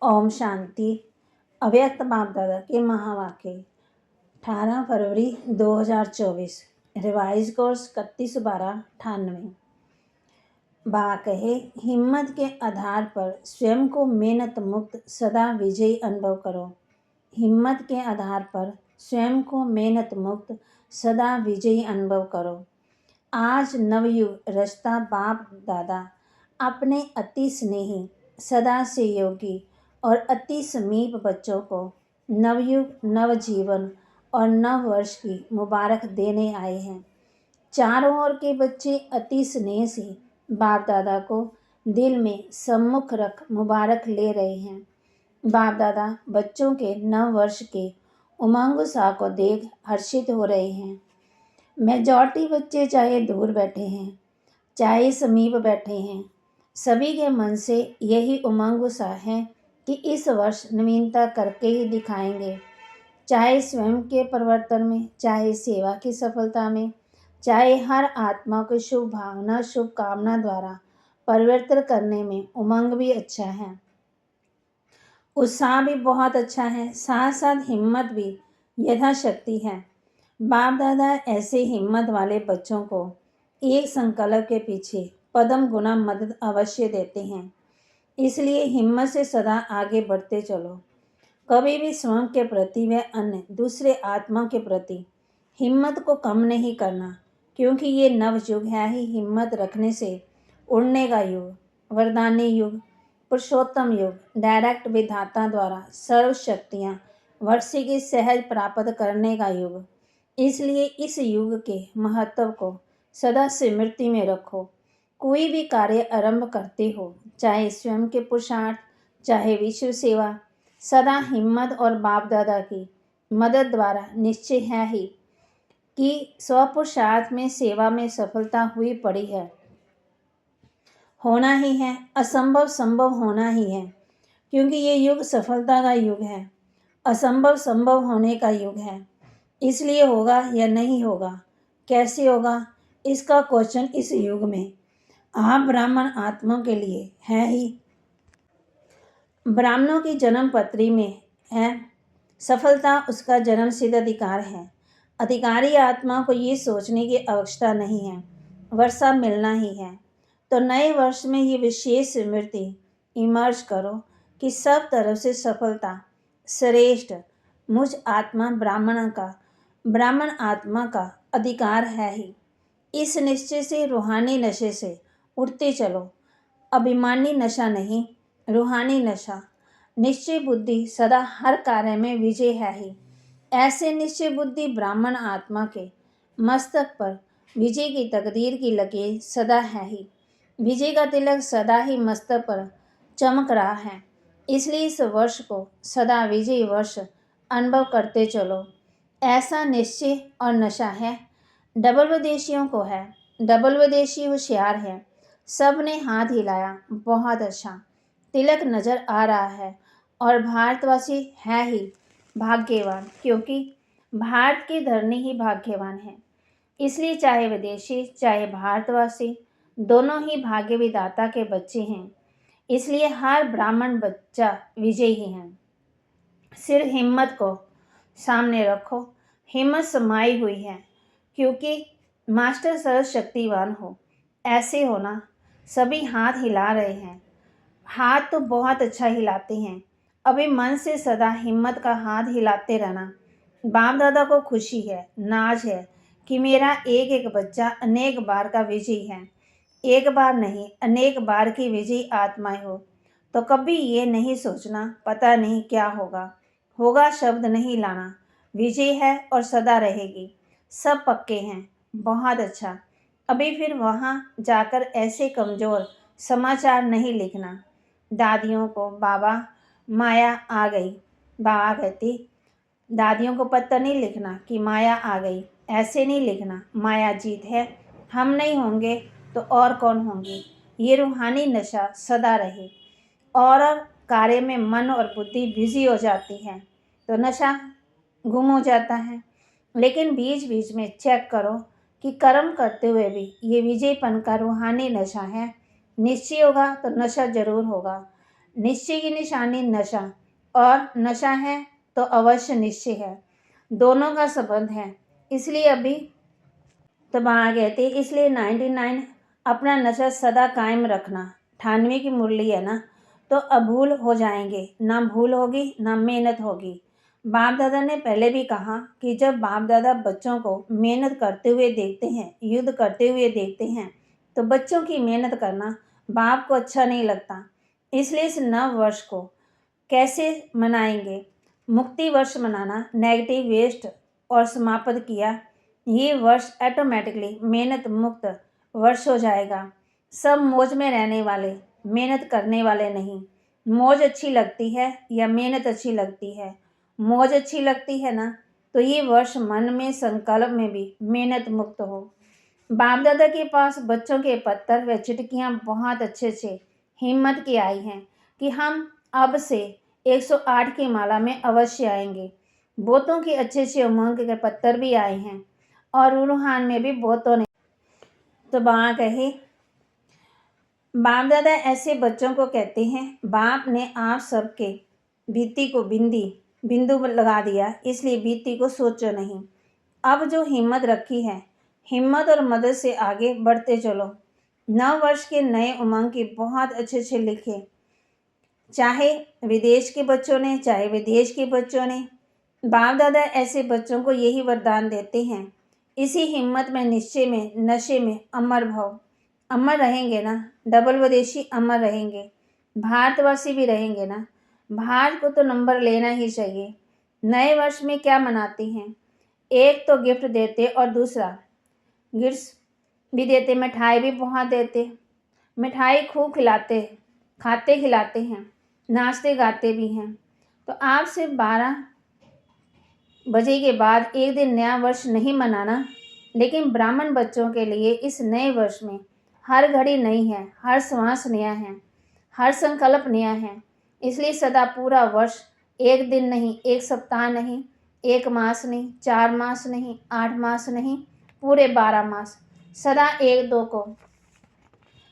ओम शांति। अव्यक्त बाप दादा के महावाक्य 18 फरवरी 2024। Revise course 31/12/98। बा कहे, हिम्मत के आधार पर स्वयं को मेहनत मुक्त सदा विजयी अनुभव करो। हिम्मत के आधार पर स्वयं को मेहनत मुक्त सदा विजयी अनुभव करो। आज नवयुग रचता बाप दादा अपने अति स्नेही, सदा से योगी और अति समीप बच्चों को नवयुग, नवजीवन और नव वर्ष की मुबारक देने आए हैं। चारों ओर के बच्चे अति स्नेह से बाप दादा को दिल में सम्मुख रख मुबारक ले रहे हैं। बाप दादा बच्चों के नव वर्ष के उमंग उत्साह को देख हर्षित हो रहे हैं। मेजॉरिटी बच्चे चाहे दूर बैठे हैं, चाहे समीप बैठे हैं, सभी के मन से यही उमंग उत्साह है कि इस वर्ष नवीनता करके ही दिखाएंगे। चाहे स्वयं के परिवर्तन में, चाहे सेवा की सफलता में, चाहे हर आत्मा को शुभ भावना, शुभकामना द्वारा परिवर्तन करने में उमंग भी अच्छा है, उत्साह भी बहुत अच्छा है, साथ साथ हिम्मत भी यथाशक्ति है। बाप दादा ऐसे हिम्मत वाले बच्चों को एक संकल्प के पीछे पदम गुना मदद अवश्य देते हैं। इसलिए हिम्मत से सदा आगे बढ़ते चलो। कभी भी स्वयं के प्रति व अन्य दूसरे आत्मा के प्रति हिम्मत को कम नहीं करना, क्योंकि ये नवयुग है ही हिम्मत रखने से उड़ने का युग, वरदानी युग, पुरुषोत्तम युग, डायरेक्ट विधाता द्वारा सर्व शक्तियाँ वर्षी की सहज प्राप्त करने का युग। इसलिए इस युग के महत्व को सदा स्मृति में रखो। कोई भी कार्य आरंभ करते हो, चाहे स्वयं के पुरुषार्थ, चाहे विश्व सेवा, सदा हिम्मत और बाप दादा की मदद द्वारा निश्चय है ही कि स्वपुरुषार्थ में सेवा में सफलता हुई पड़ी है, होना ही है, असंभव संभव होना ही है, क्योंकि ये युग सफलता का युग है, असंभव संभव होने का युग है। इसलिए होगा या नहीं होगा, कैसे होगा, इसका क्वेश्चन इस युग में आप ब्राह्मण आत्माओं के लिए है ही। ब्राह्मणों की जन्म पत्री में है, सफलता उसका जन्म सिद्ध अधिकार है। अधिकारी आत्मा को ये सोचने की आवश्यकता नहीं है, वर्षा मिलना ही है। तो नए वर्ष में ये विशेष स्मृति इमर्ज करो कि सब तरफ से सफलता श्रेष्ठ मुझ आत्मा ब्राह्मण आत्मा का अधिकार है ही। इस निश्चय से रूहानी नशे से उठते चलो। अभिमानी नशा नहीं, रूहानी नशा। निश्चय बुद्धि सदा हर कार्य में विजय है ही। ऐसे निश्चय बुद्धि ब्राह्मण आत्मा के मस्तक पर विजय की तकदीर की लकीर सदा है ही। विजय का तिलक सदा ही मस्तक पर चमक रहा है। इसलिए इस वर्ष को सदा विजयी वर्ष अनुभव करते चलो। ऐसा निश्चय और नशा है, डबल विदेशियों को है। डबल विदेशी होशियार है। सब ने हाथ हिलाया, बहुत अच्छा। तिलक नजर आ रहा है और भारतवासी है ही भाग्यवान, क्योंकि भारत की धरनी ही भाग्यवान है। इसलिए चाहे विदेशी चाहे भारतवासी दोनों ही भाग्य विधाता के बच्चे हैं। इसलिए हर ब्राह्मण बच्चा विजयी ही है। सिर्फ हिम्मत को सामने रखो। हिम्मत समाई हुई है, क्योंकि मास्टर सर्वशक्तिवान हो। ऐसे होना। सभी हाथ हिला रहे हैं, हाथ तो बहुत अच्छा हिलाते हैं। अभी मन से सदा हिम्मत का हाथ हिलाते रहना। बाप दादा को खुशी है, नाज है कि मेरा एक एक बच्चा अनेक बार का विजयी है। एक बार नहीं, अनेक बार की विजयी आत्माएं हो। तो कभी ये नहीं सोचना पता नहीं क्या होगा। होगा शब्द नहीं लाना। विजय है और सदा रहेगी। सब पक्के हैं, बहुत अच्छा। अभी फिर वहाँ जाकर ऐसे कमज़ोर समाचार नहीं लिखना। दादियों को बाबा माया आ गई, बाबा कहती दादियों को पत्र नहीं लिखना कि माया आ गई, ऐसे नहीं लिखना। माया जीत है, हम नहीं होंगे तो और कौन होंगे। ये रूहानी नशा सदा रहे। और कार्य में मन और बुद्धि बिजी हो जाती है तो नशा गुम हो जाता है। लेकिन बीच बीच में चेक करो कि कर्म करते हुए भी ये विजयपन का रूहानी नशा है। निश्चय होगा तो नशा जरूर होगा। निश्चय की निशानी नशा, और नशा है तो अवश्य निश्चय है, दोनों का संबंध है। इसलिए अभी तो वहाँ कहते इसलिए 99 अपना नशा सदा कायम रखना। 98 की मुरली है ना, तो अभूल हो जाएंगे, ना भूल होगी ना मेहनत होगी। बाप दादा ने पहले भी कहा कि जब बाप दादा बच्चों को मेहनत करते हुए देखते हैं, युद्ध करते हुए देखते हैं, तो बच्चों की मेहनत करना बाप को अच्छा नहीं लगता। इसलिए इस नव वर्ष को कैसे मनाएंगे? मुक्ति वर्ष मनाना, नेगेटिव वेस्ट और समाप्त किया, ये वर्ष ऑटोमेटिकली मेहनत मुक्त वर्ष हो जाएगा। सब मौज में रहने वाले, मेहनत करने वाले नहीं। मौज अच्छी लगती है या मेहनत अच्छी लगती है? मौज अच्छी लगती है ना, तो ये वर्ष मन में संकल्प में भी मेहनत मुक्त हो। बाप दादा के पास बच्चों के पत्तर व चिट्ठियाँ बहुत अच्छे हिम्मत की आई हैं कि हम अब से 108 की माला में अवश्य आएंगे। बहुतों की अच्छे उमंग के पत्तर भी आए हैं और रूहान में भी बहुतों ने तो वहाँ कहे बाप दादा ऐसे बच्चों को कहते हैं, बाप ने आप सबके बीती को बिंदु लगा दिया, इसलिए बीती को सोचो नहीं। अब जो हिम्मत रखी है, हिम्मत और मदद से आगे बढ़ते चलो। नव वर्ष के नए उमंग की बहुत अच्छे लिखे, चाहे विदेश के बच्चों ने चाहे विदेश के बच्चों ने। बाप दादा ऐसे बच्चों को यही वरदान देते हैं। इसी हिम्मत में, निश्चय में, नशे में अमर भव। अमर रहेंगे ना, डबल विदेशी अमर रहेंगे, भारतवासी भी रहेंगे ना। भारत को तो नंबर लेना ही चाहिए। नए वर्ष में क्या मनाते हैं? एक तो गिफ्ट देते और दूसरा गिफ्ट्स भी देते, मिठाई भी बहुत देते, मिठाई खूब खिलाते, खाते खिलाते हैं, नाचते गाते भी हैं। तो आप सिर्फ 12 बजे के बाद एक दिन नया वर्ष नहीं मनाना, लेकिन ब्राह्मण बच्चों के लिए इस नए वर्ष में हर घड़ी नई है, हर श्वास नया है, हर संकल्प नया है। इसलिए सदा पूरा वर्ष, एक दिन नहीं, एक सप्ताह नहीं, एक मास नहीं, 4 मास नहीं, 8 मास नहीं, पूरे 12 मास सदा एक दो को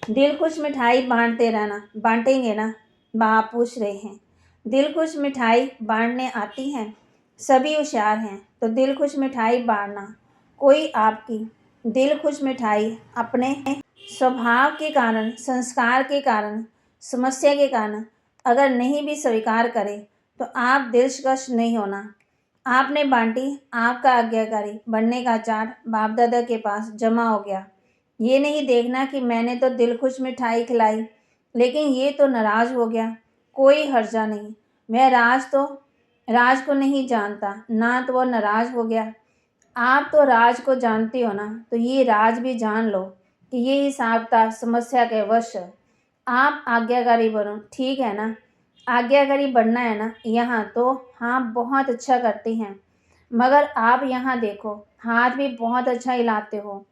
दिल खुश मिठाई बांटते रहना। बांटेंगे ना? बाप पूछ रहे हैं, दिल खुश मिठाई बांटने आती हैं? सभी होशियार हैं तो दिल खुश मिठाई बांटना। कोई आपकी दिल खुश मिठाई अपने स्वभाव के कारण, संस्कार के कारण, समस्या के कारण अगर नहीं भी स्वीकार करे, तो आप दिलकश नहीं होना। आपने बांटी, आपका आज्ञाकारी बनने का चार्ट बाप दादा के पास जमा हो गया। ये नहीं देखना कि मैंने तो दिल खुश मिठाई खिलाई, लेकिन ये तो नाराज़ हो गया। कोई हर्जा नहीं, वह राज को नहीं जानता ना, तो वह नाराज़ हो गया। आप तो राज को जानते हो ना, तो ये राज भी जान लो कि ये हिसाब था समस्या के वश। आप आज्ञाकारी बनो, ठीक है ना? आज्ञाकारी बनना है ना यहाँ तो? हाँ, बहुत अच्छा करते हैं, मगर आप यहाँ देखो, हाथ भी बहुत अच्छा हिलाते हो,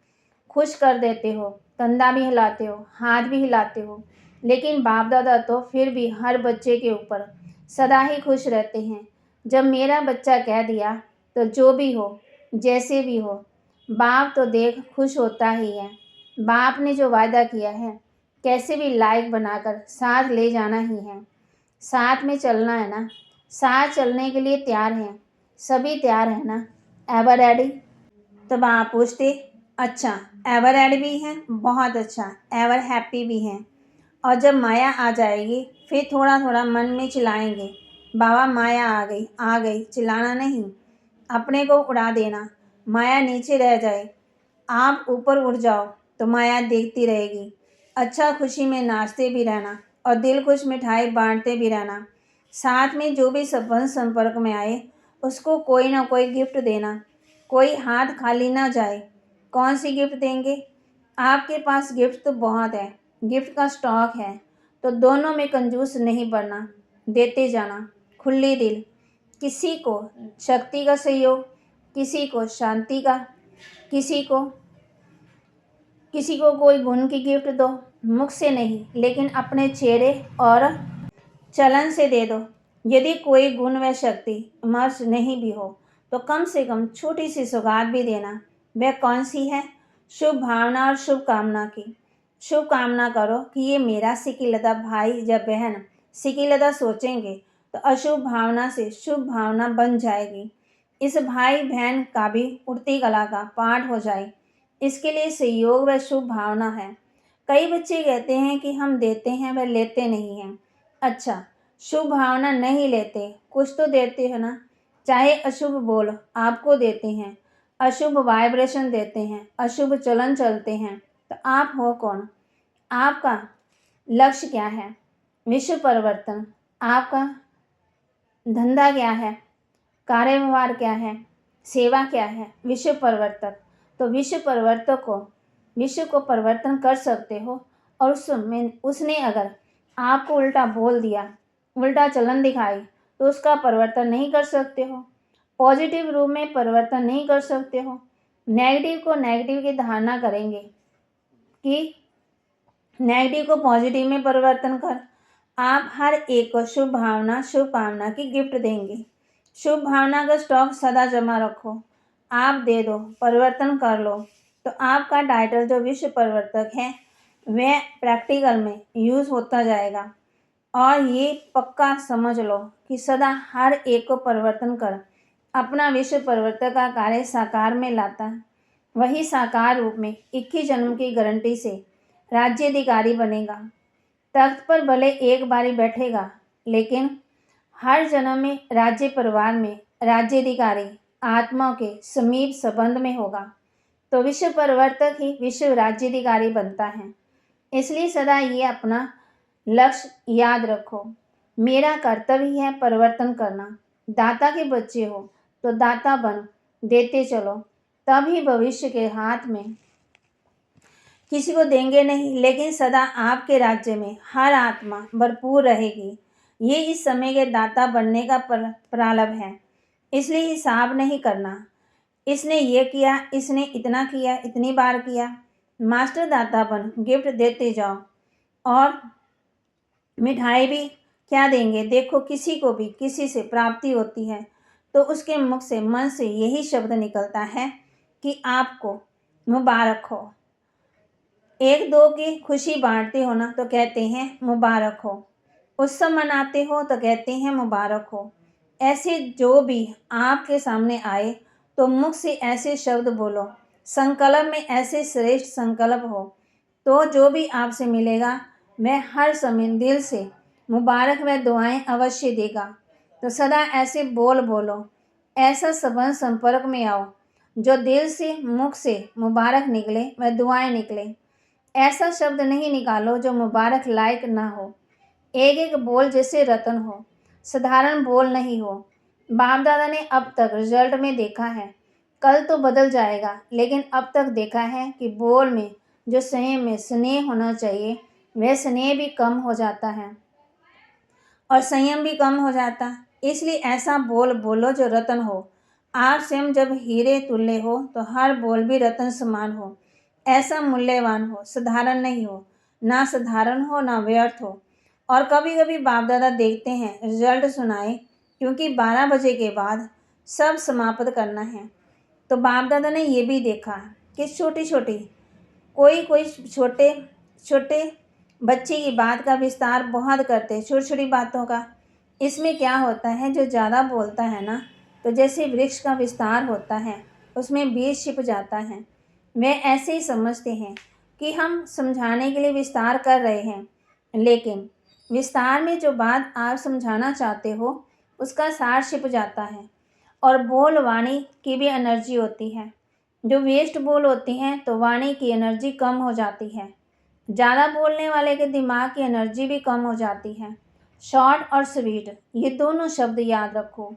खुश कर देते हो, कंधा भी हिलाते हो, हाथ भी हिलाते हो। लेकिन बाप दादा तो फिर भी हर बच्चे के ऊपर सदा ही खुश रहते हैं। जब मेरा बच्चा कह दिया तो जो भी हो, जैसे भी हो, बाप तो देख खुश होता ही है। बाप ने जो वायदा किया है, कैसे भी लायक बनाकर साथ ले जाना ही है। साथ में चलना है ना? साथ चलने के लिए तैयार हैं? सभी तैयार हैं ना? Ever ready? तो बाप पूछते, अच्छा, एवर रेडी भी हैं? बहुत अच्छा, एवर हैप्पी भी हैं। और जब माया आ जाएगी, फिर थोड़ा थोड़ा मन में चिल्लाएंगे, बाबा माया आ गई। चिल्लाना नहीं, अपने को उड़ा देना, माया नीचे रह जाए, आप ऊपर उड़ जाओ तो माया देखती रहेगी। अच्छा, खुशी में नाचते भी रहना और दिल खुश मिठाई बांटते भी रहना। साथ में जो भी संबंध संपर्क में आए, उसको कोई ना कोई गिफ्ट देना, कोई हाथ खाली ना जाए। कौन सी गिफ्ट देंगे? आपके पास गिफ्ट तो बहुत है, गिफ्ट का स्टॉक है, तो दोनों में कंजूस नहीं बनना, देते जाना खुले दिल। किसी को शक्ति का सहयोग, किसी को शांति का, किसी को कोई गुण की गिफ्ट दो। मुख से नहीं, लेकिन अपने चेहरे और चलन से दे दो। यदि कोई गुण व शक्ति मर्ज नहीं भी हो, तो कम से कम छोटी सी सौगात भी देना। वह कौन सी है? शुभ भावना और शुभ कामना की। शुभ कामना करो कि ये मेरा सिकिलता भाई या बहन सिकिलता सोचेंगे तो अशुभ भावना से शुभ भावना बन जाएगी। इस भाई बहन का भी उड़ती कला का पाठ हो जाए, इसके लिए सहयोग व शुभ भावना है। कई बच्चे कहते हैं कि हम देते हैं वह लेते नहीं हैं। अच्छा, शुभ भावना नहीं लेते, कुछ तो देते हो ना। चाहे अशुभ बोल आपको देते हैं, अशुभ वाइब्रेशन देते हैं, अशुभ चलन चलते हैं, तो आप हो कौन? आपका लक्ष्य क्या है? विश्व परिवर्तन। आपका धंधा क्या है? कार्य व्यवहार क्या है? सेवा क्या है? विश्व परिवर्तक। तो विश्व परिवर्तक को विश्व को परिवर्तन कर सकते हो। और उसने अगर आपको उल्टा बोल दिया, उल्टा चलन दिखाई, तो उसका परिवर्तन नहीं कर सकते हो। पॉजिटिव रूप में परिवर्तन नहीं कर सकते हो। नेगेटिव को नेगेटिव की धारणा करेंगे कि नेगेटिव को पॉजिटिव में परिवर्तन कर। आप हर एक को शुभ भावना शुभ कामना की गिफ्ट देंगे। शुभ भावना का स्टॉक सदा जमा रखो। आप दे दो, परिवर्तन कर लो, तो आपका टाइटल जो विश्व परिवर्तक है वह प्रैक्टिकल में यूज़ होता जाएगा। और ये पक्का समझ लो कि सदा हर एक को परिवर्तन कर अपना विश्व परिवर्तक का कार्य साकार में लाता है। वही साकार रूप में 21 जन्म की गारंटी से राज्याधिकारी बनेगा। तख्त पर भले एक बारी बैठेगा, लेकिन हर जन्म में राज्य परिवार में राज्याधिकारी आत्माओं के समीप संबंध में होगा। तो विश्व परिवर्तक ही विश्व राज्याधिकारी बनता है। इसलिए सदा ये अपना लक्ष्य याद रखो। मेरा कर्तव्य है परिवर्तन करना। दाता के बच्चे हो तो दाता बन, देते चलो, तभी भविष्य के हाथ में किसी को देंगे नहीं, लेकिन सदा आपके राज्य में हर आत्मा भरपूर रहेगी। ये इस समय के दाता बनने का प्रारंभ है। इसलिए हिसाब नहीं करना, इसने ये किया, इसने इतना किया, इतनी बार किया। मास्टर दाता बन, गिफ्ट देते जाओ। और मिठाई भी क्या देंगे? देखो, किसी को भी किसी से प्राप्ति होती है तो उसके मुख से मन से यही शब्द निकलता है कि आपको मुबारक हो। एक दो की खुशी बांटते हो ना तो कहते हैं मुबारक हो। उत्सव मनाते हो तो कहते हैं मुबारक हो। ऐसे जो भी आपके सामने आए तो मुख से ऐसे शब्द बोलो, संकल्प में ऐसे श्रेष्ठ संकल्प हो, तो जो भी आपसे मिलेगा वह हर समय दिल से मुबारक व दुआएं अवश्य देगा। तो सदा ऐसे बोल बोलो, ऐसा संबंध संपर्क में आओ जो दिल से मुख से मुबारक निकले व दुआएं निकले। ऐसा शब्द नहीं निकालो जो मुबारक लायक ना हो। एक एक बोल जैसे रतन हो, साधारण बोल नहीं हो। बाप दादा ने अब तक रिजल्ट में देखा है, कल तो बदल जाएगा, लेकिन अब तक देखा है कि बोल में जो संयम में स्नेह होना चाहिए वह स्नेह भी कम हो जाता है और संयम भी कम हो जाता। इसलिए ऐसा बोल बोलो जो रतन हो। आप स्वयं जब हीरे तुल्य हो तो हर बोल भी रतन समान हो। ऐसा मूल्यवान हो, साधारण नहीं हो, ना साधारण हो ना व्यर्थ हो। और कभी कभी बाप दादा देखते हैं रिजल्ट सुनाए, क्योंकि 12 बजे के बाद सब समाप्त करना है। तो बाप दादा ने ये भी देखा कि छोटी छोटी कोई छोटे छोटे बच्चे की बात का विस्तार बहुत करते, छोटी छोटी बातों का। इसमें क्या होता है, जो ज़्यादा बोलता है ना, तो जैसे वृक्ष का विस्तार होता है उसमें बीज छिप जाता है। वे ऐसे ही समझते हैं कि हम समझाने के लिए विस्तार कर रहे हैं, लेकिन विस्तार में जो बात आप समझाना चाहते हो उसका सार छिप जाता है। और बोल वाणी की भी एनर्जी होती है। जो वेस्ट बोल होती हैं तो वाणी की एनर्जी कम हो जाती है। ज़्यादा बोलने वाले के दिमाग की एनर्जी भी कम हो जाती है। शॉर्ट और स्वीट, ये दोनों शब्द याद रखो।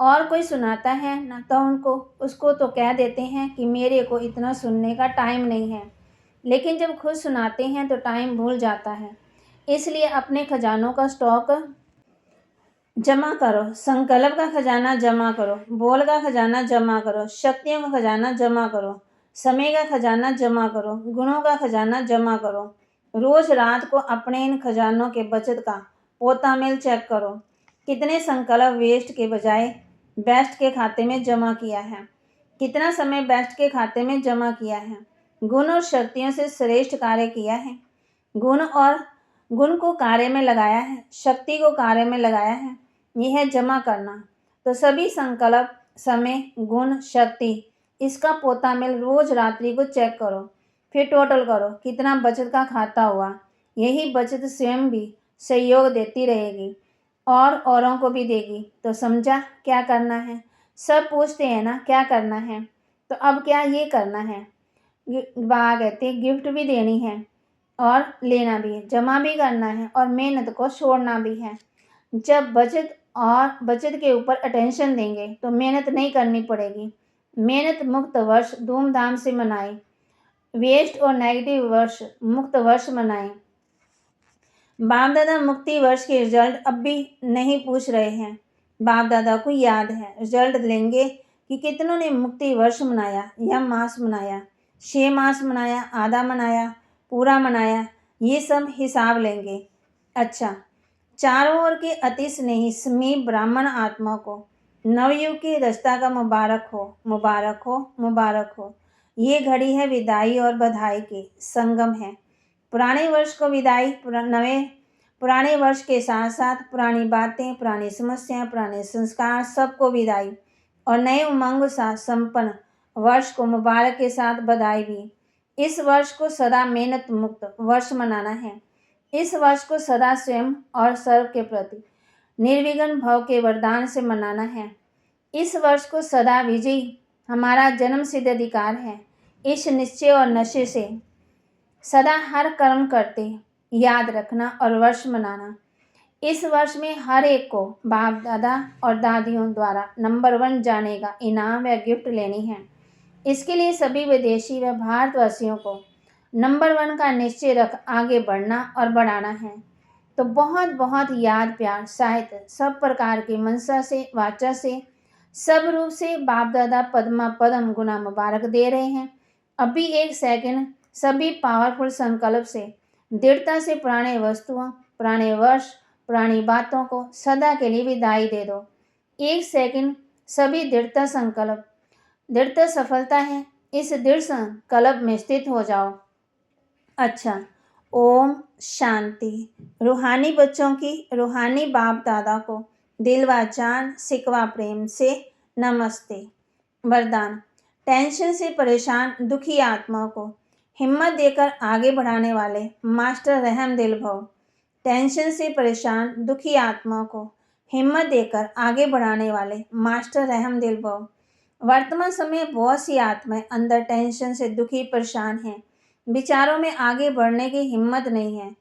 और कोई सुनाता है ना तो उसको तो कह देते हैं कि मेरे को इतना सुनने का टाइम नहीं है, लेकिन जब खुद सुनाते हैं तो टाइम भूल जाता है। इसलिए अपने खजानों का स्टॉक जमा करो, संकल्प का खजाना जमा करो, बोल का खजाना जमा करो, शक्तियों का खजाना जमा करो, समय का खजाना जमा करो, गुणों का खजाना जमा करो। रोज रात को अपने इन खजानों के बचत का पोता मेल चेक करो। कितने संकल्प वेस्ट के बजाय बेस्ट के खाते में जमा किया है, कितना समय बेस्ट के खाते में जमा किया है, गुण और शक्तियों से श्रेष्ठ कार्य किया है। गुण और गुण को कार्य में लगाया है, शक्ति को कार्य में लगाया है, यह है जमा करना। तो सभी संकल्प, समय, गुण, शक्ति, इसका पोता मिल रोज रात्रि को चेक करो, फिर टोटल करो कितना बचत का खाता हुआ। यही बचत स्वयं भी सहयोग देती रहेगी और औरों को भी देगी। तो समझा क्या करना है? सब पूछते हैं ना क्या करना है, तो अब क्या ये करना है। बाबा कहते हैं गिफ्ट भी देनी है और लेना भी है, जमा भी करना है और मेहनत को छोड़ना भी है। जब बचत के ऊपर अटेंशन देंगे तो मेहनत नहीं करनी पड़ेगी। मेहनत मुक्त वर्ष धूमधाम से मनाएं, वेस्ट और नेगेटिव वर्ष मुक्त वर्ष मनाएं। बाप दादा मुक्ति वर्ष के रिजल्ट अब भी नहीं पूछ रहे हैं। बाप दादा को याद है, रिजल्ट लेंगे कि कितनों ने मुक्ति वर्ष मनाया या मास मनाया, 6 मास मनाया, आधा मनाया, पूरा मनाया, ये सब हिसाब लेंगे। अच्छा, चारों ओर के अति स्नेही समीप ब्राह्मण आत्मा को नवयुग की रचता का मुबारक हो, मुबारक हो, मुबारक हो। ये घड़ी है विदाई और बधाई के संगम है। पुराने वर्ष को विदाई, पुराने वर्ष के साथ साथ पुरानी बातें, पुरानी समस्याएं, पुराने संस्कार, सबको विदाई और नए उमंग साथ संपन्न वर्ष को मुबारक के साथ बधाई भी। इस वर्ष को सदा मेहनत मुक्त वर्ष मनाना है। इस वर्ष को सदा स्वयं और सर्व के प्रति निर्विघ्न भाव के वरदान से मनाना है। इस वर्ष को सदा विजयी हमारा जन्म सिद्ध अधिकार है। इस निश्चय और नशे से सदा हर कर्म करते याद रखना और वर्ष मनाना। इस वर्ष में हर एक को बाप दादा और दादियों द्वारा नंबर 1 जाने का इनाम या गिफ्ट लेनी है। इसके लिए सभी विदेशी व भारतवासियों को नंबर 1 का निश्चय रख आगे बढ़ना और बढ़ाना है। तो बहुत बहुत याद, प्यार, साहित्य, सब प्रकार की मनसा से, वाचा से, सब रूप से बाप दादा पद्मा पदम गुना मुबारक दे रहे हैं। अभी एक सेकंड सभी पावरफुल संकल्प से दृढ़ता से पुराने वस्तुओं, पुराने वर्ष, पुरानी बातों को सदा के लिए विदाई दे दो। एक सेकंड सभी दृढ़ता संकल्प, दृढ़ता सफलता है, इस दृढ़ संकल्प में स्थित हो जाओ। अच्छा, ओम शांति। रूहानी बच्चों की रूहानी बाप दादा को दिल व जान सिकवा प्रेम से नमस्ते। वरदान, टेंशन से परेशान दुखी आत्मा को हिम्मत देकर आगे बढ़ाने वाले मास्टर रहम दिल भव। टेंशन से परेशान दुखी आत्मा को हिम्मत देकर आगे बढ़ाने वाले मास्टर रहम दिल भव। वर्तमान समय बहुत सी आत्माएं अंदर टेंशन से दुखी परेशान हैं, विचारों में आगे बढ़ने की हिम्मत नहीं है।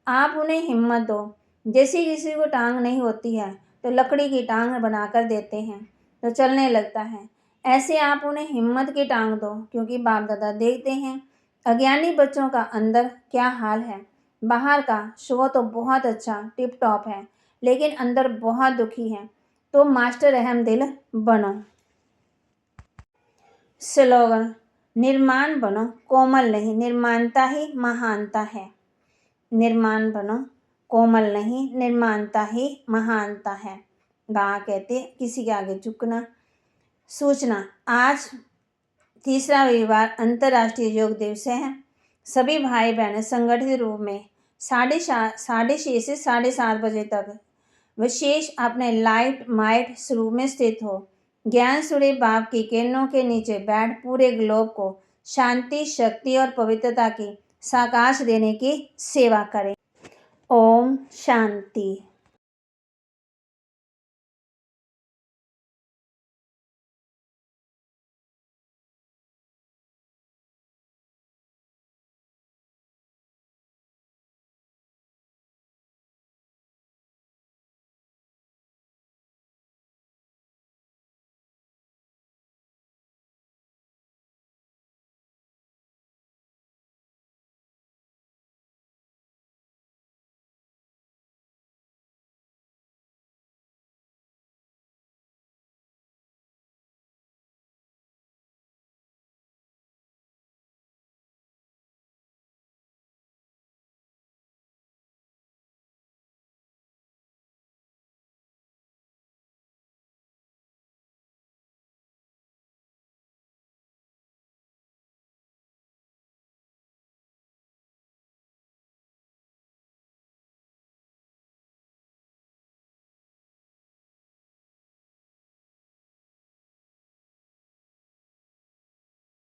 आप उन्हें हिम्मत दो। जैसी किसी को टांग नहीं होती है तो लकड़ी की टांग बनाकर देते हैं तो चलने लगता है, ऐसे आप उन्हें हिम्मत की टांग दो, क्योंकि बाप दादा देखते हैं अज्ञानी बच्चों का अंदर क्या हाल है। बाहर का शो तो बहुत अच्छा टिप टॉप है, लेकिन अंदर बहुत दुखी है। तो मास्टर रहम दिल बनो। स्लोगन, निर्माण बनो, कोमल नहीं, निर्माणता ही महानता है। निर्माण बनो, कोमल नहीं, निर्माणता ही महानता है। बाबा कहते किसी के आगे झुकना। सूचना, आज तीसरा रविवार अंतर्राष्ट्रीय योग दिवस है। सभी भाई बहनें संगठित रूप में 6:30 से 7:30 बजे तक विशेष अपने लाइट माइट स्वरूप में स्थित हो ज्ञान सूर्य बाप की किरणों के नीचे बैठ पूरे ग्लोब को शांति, शक्ति और पवित्रता की साकाश देने की सेवा करें। ओम शांति।